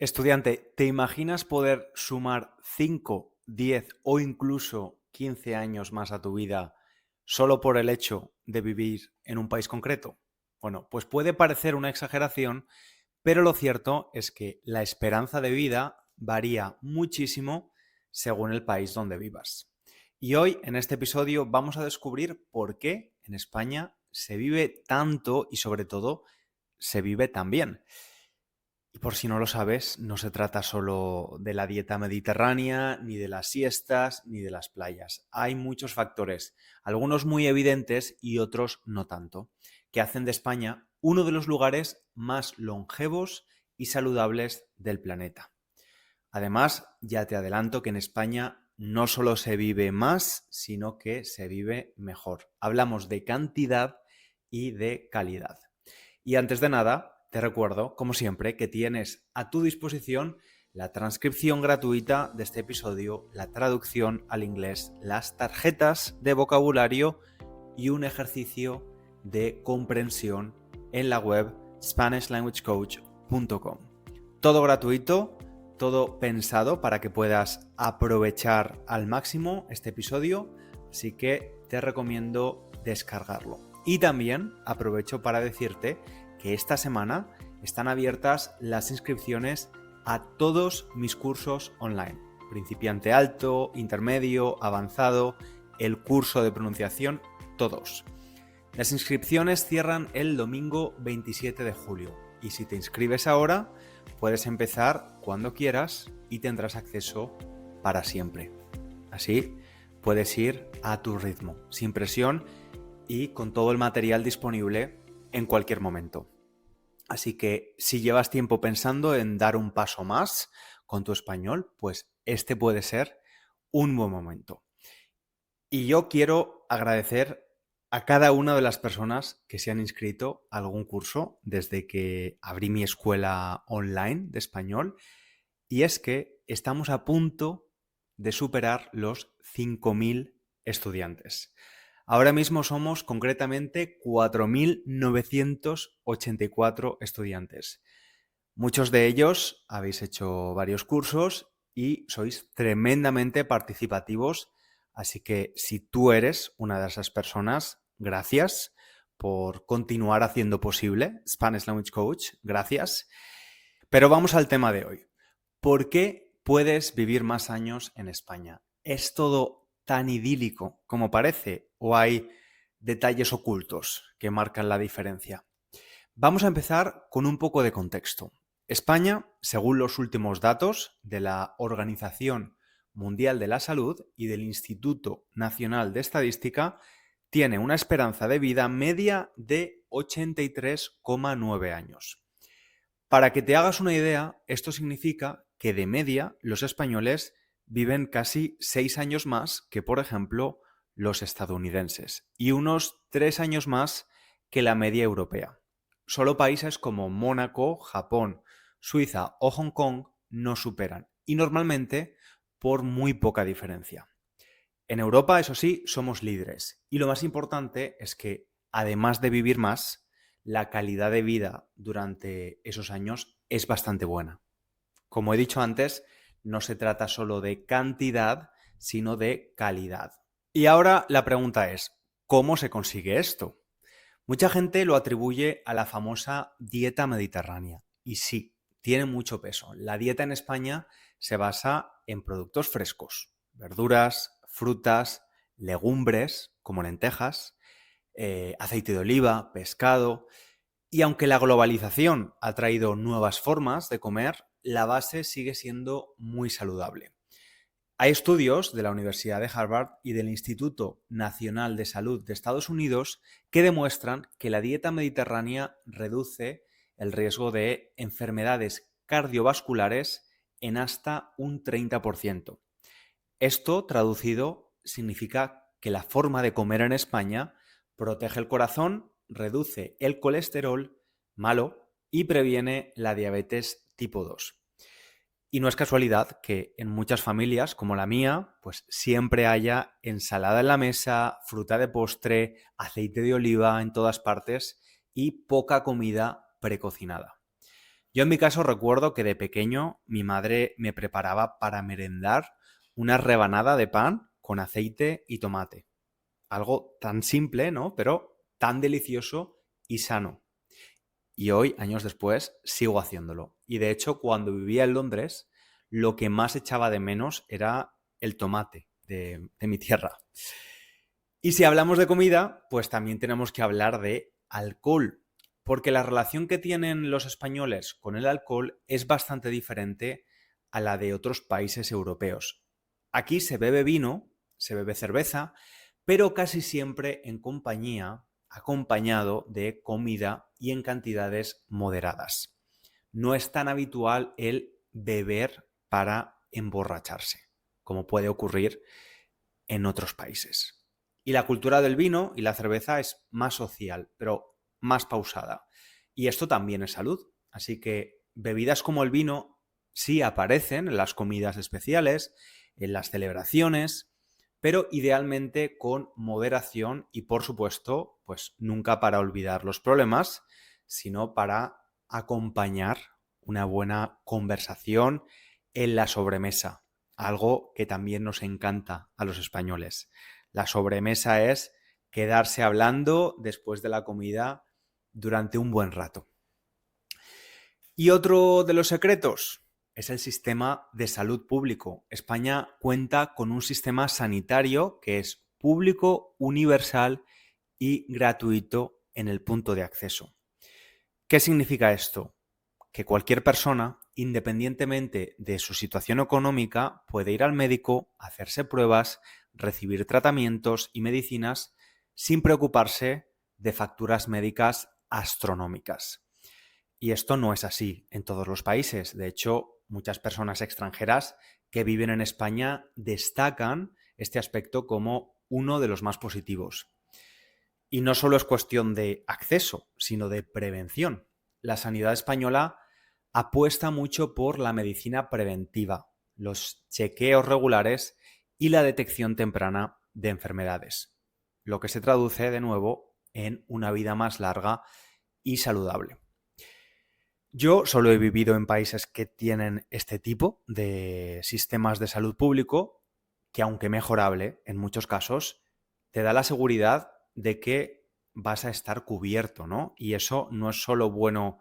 Estudiante, ¿te imaginas poder sumar 5, 10 o incluso 15 años más a tu vida solo por el hecho de vivir en un país concreto? Bueno, pues puede parecer una exageración, pero lo cierto es que la esperanza de vida varía muchísimo según el país donde vivas. Y hoy, en este episodio, vamos a descubrir por qué en España se vive tanto y sobre todo se vive tan bien. Y por si no lo sabes, no se trata solo de la dieta mediterránea, ni de las siestas, ni de las playas. Hay muchos factores, algunos muy evidentes y otros no tanto, que hacen de España uno de los lugares más longevos y saludables del planeta. Además, ya te adelanto que en España no solo se vive más, sino que se vive mejor. Hablamos de cantidad y de calidad. Y antes de nada, te recuerdo, como siempre, que tienes a tu disposición la transcripción gratuita de este episodio, la traducción al inglés, las tarjetas de vocabulario y un ejercicio de comprensión en la web SpanishLanguageCoach.com. Todo gratuito, todo pensado para que puedas aprovechar al máximo este episodio, así que te recomiendo descargarlo. Y también aprovecho para decirte que esta semana están abiertas las inscripciones a todos mis cursos online. Principiante alto, intermedio, avanzado, el curso de pronunciación, todos. Las inscripciones cierran el domingo 27 de julio y si te inscribes ahora, puedes empezar cuando quieras y tendrás acceso para siempre. Así puedes ir a tu ritmo, sin presión y con todo el material disponible en cualquier momento. Así que si llevas tiempo pensando en dar un paso más con tu español, pues este puede ser un buen momento. Y yo quiero agradecer a cada una de las personas que se han inscrito a algún curso desde que abrí mi escuela online de español. Y es que estamos a punto de superar los 5.000 estudiantes. Ahora mismo somos concretamente 4.984 estudiantes. Muchos de ellos habéis hecho varios cursos y sois tremendamente participativos, así que si tú eres una de esas personas, gracias por continuar haciendo posible Spanish Language Coach, gracias. Pero vamos al tema de hoy. ¿Por qué puedes vivir más años en España? ¿Es todo tan idílico como parece o hay detalles ocultos que marcan la diferencia? Vamos a empezar con un poco de contexto. España, según los últimos datos de la Organización Mundial de la Salud y del Instituto Nacional de Estadística, tiene una esperanza de vida media de 83,9 años. Para que te hagas una idea, esto significa que de media los españoles viven casi 6 años más que, por ejemplo, los estadounidenses y unos 3 años más que la media europea. Solo países como Mónaco, Japón, Suiza o Hong Kong no superan, y normalmente por muy poca diferencia. En Europa, eso sí, somos líderes, y lo más importante es que, además de vivir más, la calidad de vida durante esos años es bastante buena. Como he dicho antes, no se trata solo de cantidad, sino de calidad. Y ahora la pregunta es, ¿cómo se consigue esto? Mucha gente lo atribuye a la famosa dieta mediterránea. Y sí, tiene mucho peso. La dieta en España se basa en productos frescos, verduras, frutas, legumbres como lentejas, aceite de oliva, pescado. Y aunque la globalización ha traído nuevas formas de comer, la base sigue siendo muy saludable. Hay estudios de la Universidad de Harvard y del Instituto Nacional de Salud de Estados Unidos que demuestran que la dieta mediterránea reduce el riesgo de enfermedades cardiovasculares en hasta un 30%. Esto, traducido, significa que la forma de comer en España protege el corazón, reduce el colesterol malo y previene la diabetes tipo 2. Y no es casualidad que en muchas familias, como la mía, pues siempre haya ensalada en la mesa, fruta de postre, aceite de oliva en todas partes y poca comida precocinada. Yo en mi caso recuerdo que de pequeño mi madre me preparaba para merendar una rebanada de pan con aceite y tomate. Algo tan simple, ¿no? Pero tan delicioso y sano. Y hoy, años después, sigo haciéndolo. Y de hecho, cuando vivía en Londres, lo que más echaba de menos era el tomate de mi tierra. Y si hablamos de comida, pues también tenemos que hablar de alcohol, porque la relación que tienen los españoles con el alcohol es bastante diferente a la de otros países europeos. Aquí se bebe vino, se bebe cerveza, pero casi siempre en compañía, acompañado de comida y en cantidades moderadas. No es tan habitual el beber para emborracharse, como puede ocurrir en otros países. Y la cultura del vino y la cerveza es más social, pero más pausada. Y esto también es salud. Así que bebidas como el vino sí aparecen en las comidas especiales, en las celebraciones, pero idealmente con moderación y, por supuesto, pues nunca para olvidar los problemas, sino para acompañar una buena conversación en la sobremesa, algo que también nos encanta a los españoles. La sobremesa es quedarse hablando después de la comida durante un buen rato. Y otro de los secretos es el sistema de salud público. España cuenta con un sistema sanitario que es público, universal y gratuito en el punto de acceso. ¿Qué significa esto? Que cualquier persona, independientemente de su situación económica, puede ir al médico, hacerse pruebas, recibir tratamientos y medicinas sin preocuparse de facturas médicas astronómicas. Y esto no es así en todos los países. De hecho, muchas personas extranjeras que viven en España destacan este aspecto como uno de los más positivos. Y no solo es cuestión de acceso, sino de prevención. La sanidad española apuesta mucho por la medicina preventiva, los chequeos regulares y la detección temprana de enfermedades, lo que se traduce de nuevo en una vida más larga y saludable. Yo solo he vivido en países que tienen este tipo de sistemas de salud público, que aunque mejorable en muchos casos, te da la seguridad de que vas a estar cubierto, ¿no? Y eso no es solo bueno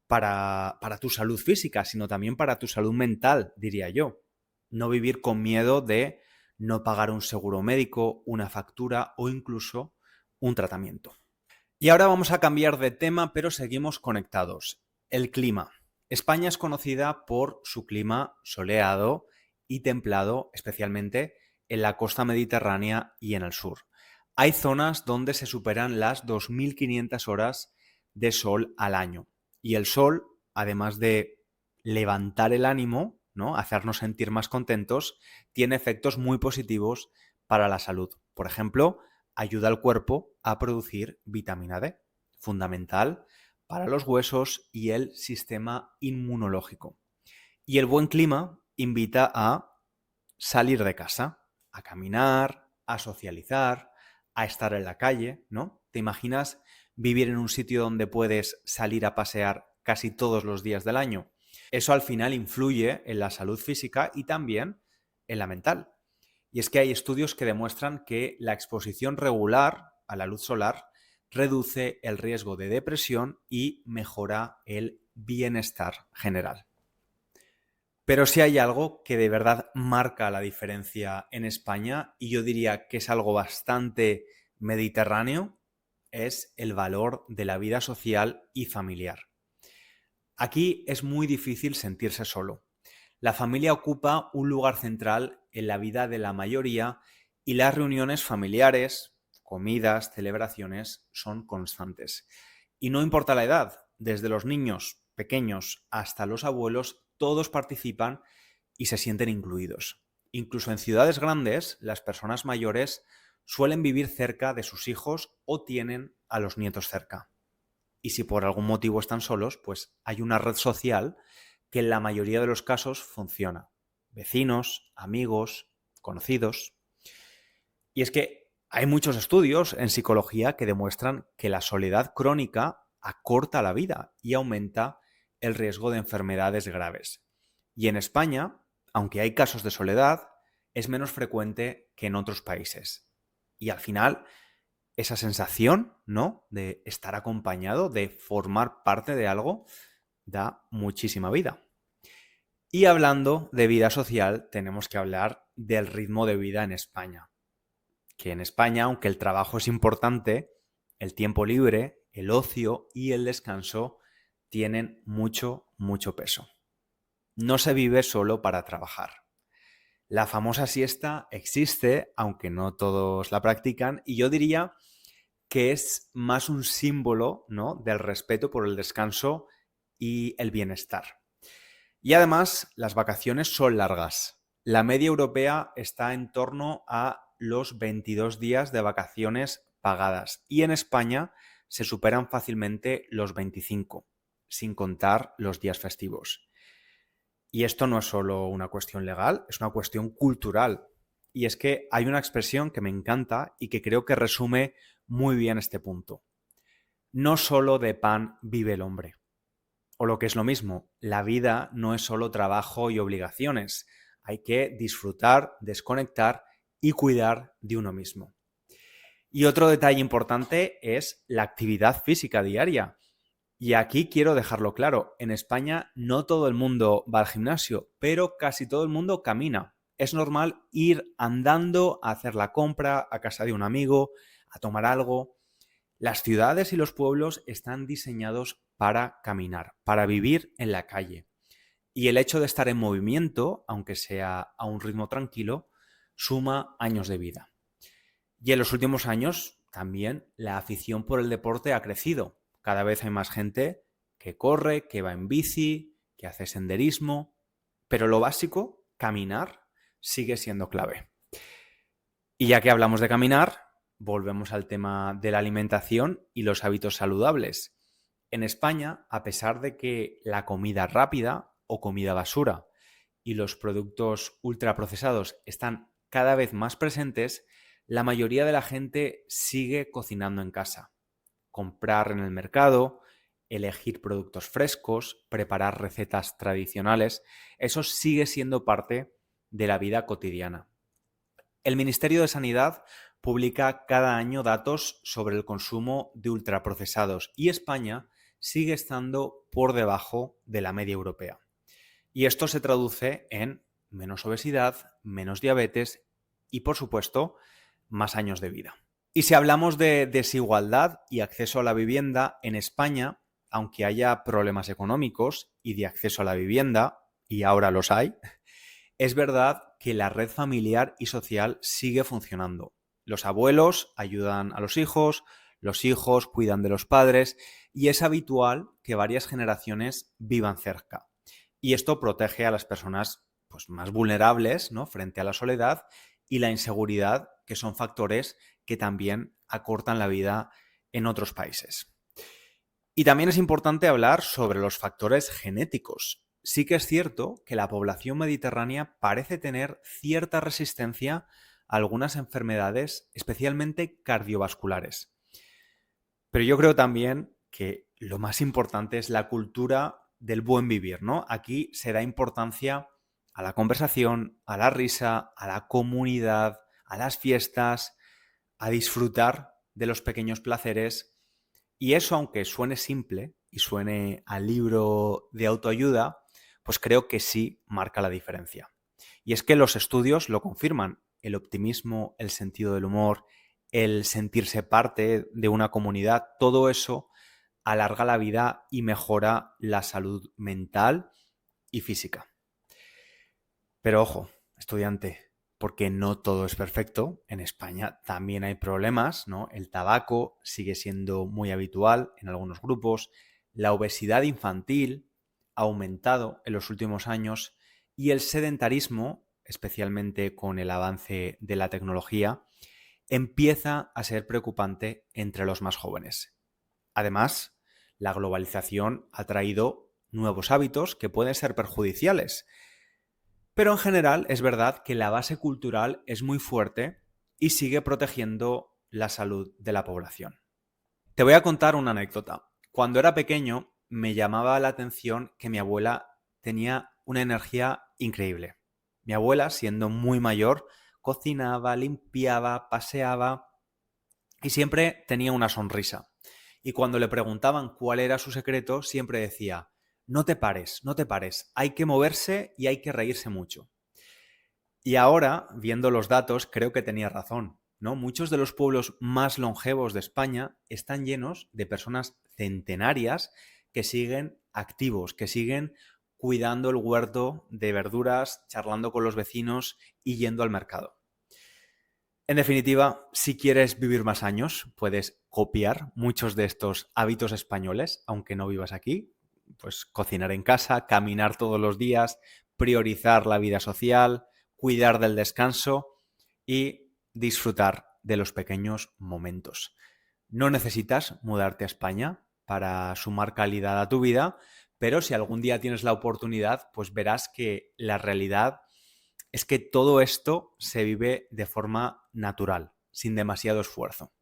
para tu salud física, sino también para tu salud mental, diría yo. No vivir con miedo de no pagar un seguro médico, una factura o incluso un tratamiento. Y ahora vamos a cambiar de tema, pero seguimos conectados. El clima. España es conocida por su clima soleado y templado, especialmente en la costa mediterránea y en el sur. Hay zonas donde se superan las 2.500 horas de sol al año. Y el sol, además de levantar el ánimo, ¿no? Hacernos sentir más contentos, tiene efectos muy positivos para la salud. Por ejemplo, ayuda al cuerpo a producir vitamina D, fundamental para los huesos y el sistema inmunológico. Y el buen clima invita a salir de casa, a caminar, a socializar, a estar en la calle, ¿no? ¿Te imaginas vivir en un sitio donde puedes salir a pasear casi todos los días del año? Eso al final influye en la salud física y también en la mental. Y es que hay estudios que demuestran que la exposición regular a la luz solar reduce el riesgo de depresión y mejora el bienestar general. Pero si hay algo que de verdad marca la diferencia en España, y yo diría que es algo bastante mediterráneo, es el valor de la vida social y familiar. Aquí es muy difícil sentirse solo. La familia ocupa un lugar central en la vida de la mayoría y las reuniones familiares, comidas, celebraciones son constantes. Y no importa la edad, desde los niños pequeños hasta los abuelos, todos participan y se sienten incluidos. Incluso en ciudades grandes, las personas mayores suelen vivir cerca de sus hijos o tienen a los nietos cerca. Y si por algún motivo están solos, pues hay una red social que en la mayoría de los casos funciona. Vecinos, amigos, conocidos. Y es que hay muchos estudios en psicología que demuestran que la soledad crónica acorta la vida y aumenta el riesgo de enfermedades graves. Y en España, aunque hay casos de soledad, es menos frecuente que en otros países. Y al final, esa sensación, ¿no?, de estar acompañado, de formar parte de algo, da muchísima vida. Y hablando de vida social, tenemos que hablar del ritmo de vida en España. Que en España, aunque el trabajo es importante, el tiempo libre, el ocio y el descanso tienen mucho, mucho peso. No se vive solo para trabajar. La famosa siesta existe, aunque no todos la practican, y yo diría que es más un símbolo, ¿no?, del respeto por el descanso y el bienestar. Y además, las vacaciones son largas. La media europea está en torno a los 22 días de vacaciones pagadas y en España se superan fácilmente los 25, sin contar los días festivos. Y esto no es solo una cuestión legal, es una cuestión cultural. Y es que hay una expresión que me encanta y que creo que resume muy bien este punto. No solo de pan vive el hombre. O lo que es lo mismo, la vida no es solo trabajo y obligaciones. Hay que disfrutar, desconectar y cuidar de uno mismo. Y otro detalle importante es la actividad física diaria. Y aquí quiero dejarlo claro, en España no todo el mundo va al gimnasio, pero casi todo el mundo camina. Es normal ir andando a hacer la compra a casa de un amigo, a tomar algo. Las ciudades y los pueblos están diseñados para caminar, para vivir en la calle. Y el hecho de estar en movimiento, aunque sea a un ritmo tranquilo, suma años de vida. Y en los últimos años también la afición por el deporte ha crecido. Cada vez hay más gente que corre, que va en bici, que hace senderismo. Pero lo básico, caminar, sigue siendo clave. Y ya que hablamos de caminar, volvemos al tema de la alimentación y los hábitos saludables. En España, a pesar de que la comida rápida o comida basura y los productos ultraprocesados están cada vez más presentes, la mayoría de la gente sigue cocinando en casa. Comprar en el mercado, elegir productos frescos, preparar recetas tradicionales, eso sigue siendo parte de la vida cotidiana. El Ministerio de Sanidad publica cada año datos sobre el consumo de ultraprocesados y España sigue estando por debajo de la media europea. Y esto se traduce en menos obesidad, menos diabetes y, por supuesto, más años de vida. Y si hablamos de desigualdad y acceso a la vivienda, en España, aunque haya problemas económicos y de acceso a la vivienda, y ahora los hay, es verdad que la red familiar y social sigue funcionando. Los abuelos ayudan a los hijos cuidan de los padres y es habitual que varias generaciones vivan cerca. Y esto protege a las personas, pues, más vulnerables, ¿no?, frente a la soledad y la inseguridad, que son factores que también acortan la vida en otros países. Y también es importante hablar sobre los factores genéticos. Sí que es cierto que la población mediterránea parece tener cierta resistencia a algunas enfermedades, especialmente cardiovasculares. Pero yo creo también que lo más importante es la cultura del buen vivir, ¿no? Aquí se da importancia a la conversación, a la risa, a la comunidad, a las fiestas, a disfrutar de los pequeños placeres. Y eso, aunque suene simple y suene al libro de autoayuda, pues creo que sí marca la diferencia. Y es que los estudios lo confirman. El optimismo, el sentido del humor, el sentirse parte de una comunidad, todo eso alarga la vida y mejora la salud mental y física. Pero ojo, estudiante, porque no todo es perfecto. En España también hay problemas, ¿no? El tabaco sigue siendo muy habitual en algunos grupos. La obesidad infantil ha aumentado en los últimos años y el sedentarismo, especialmente con el avance de la tecnología, empieza a ser preocupante entre los más jóvenes. Además, la globalización ha traído nuevos hábitos que pueden ser perjudiciales. Pero en general es verdad que la base cultural es muy fuerte y sigue protegiendo la salud de la población. Te voy a contar una anécdota. Cuando era pequeño, me llamaba la atención que mi abuela tenía una energía increíble. Mi abuela, siendo muy mayor, cocinaba, limpiaba, paseaba y siempre tenía una sonrisa. Y cuando le preguntaban cuál era su secreto, siempre decía: no te pares, no te pares, hay que moverse y hay que reírse mucho. Y ahora, viendo los datos, creo que tenía razón, ¿no? Muchos de los pueblos más longevos de España están llenos de personas centenarias que siguen activos, que siguen cuidando el huerto de verduras, charlando con los vecinos y yendo al mercado. En definitiva, si quieres vivir más años, puedes copiar muchos de estos hábitos españoles, aunque no vivas aquí. Pues cocinar en casa, caminar todos los días, priorizar la vida social, cuidar del descanso y disfrutar de los pequeños momentos. No necesitas mudarte a España para sumar calidad a tu vida, pero si algún día tienes la oportunidad, pues verás que la realidad es que todo esto se vive de forma natural, sin demasiado esfuerzo.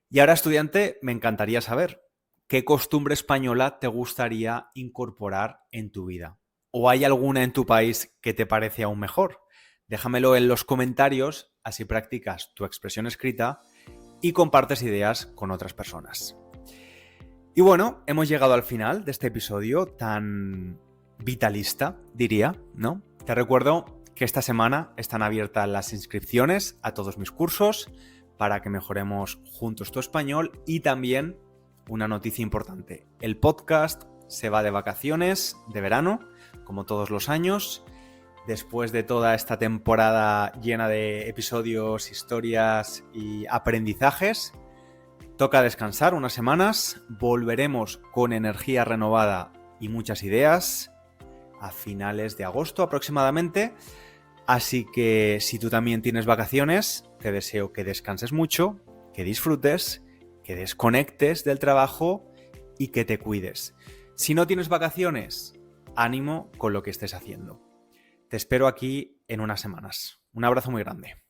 Y ahora, estudiante, me encantaría saber qué costumbre española te gustaría incorporar en tu vida. ¿O hay alguna en tu país que te parece aún mejor? Déjamelo en los comentarios, así practicas tu expresión escrita y compartes ideas con otras personas. Y bueno, hemos llegado al final de este episodio tan vitalista, diría, ¿no? Te recuerdo que esta semana están abiertas las inscripciones a todos mis cursos para que mejoremos juntos tu español. Y también una noticia importante: el podcast se va de vacaciones de verano, como todos los años. Después de toda esta temporada llena de episodios, historias y aprendizajes, toca descansar unas semanas. Volveremos con energía renovada y muchas ideas a finales de agosto aproximadamente. Así que si tú también tienes vacaciones, te deseo que descanses mucho, que disfrutes, que desconectes del trabajo y que te cuides. Si no tienes vacaciones, ánimo con lo que estés haciendo. Te espero aquí en unas semanas. Un abrazo muy grande.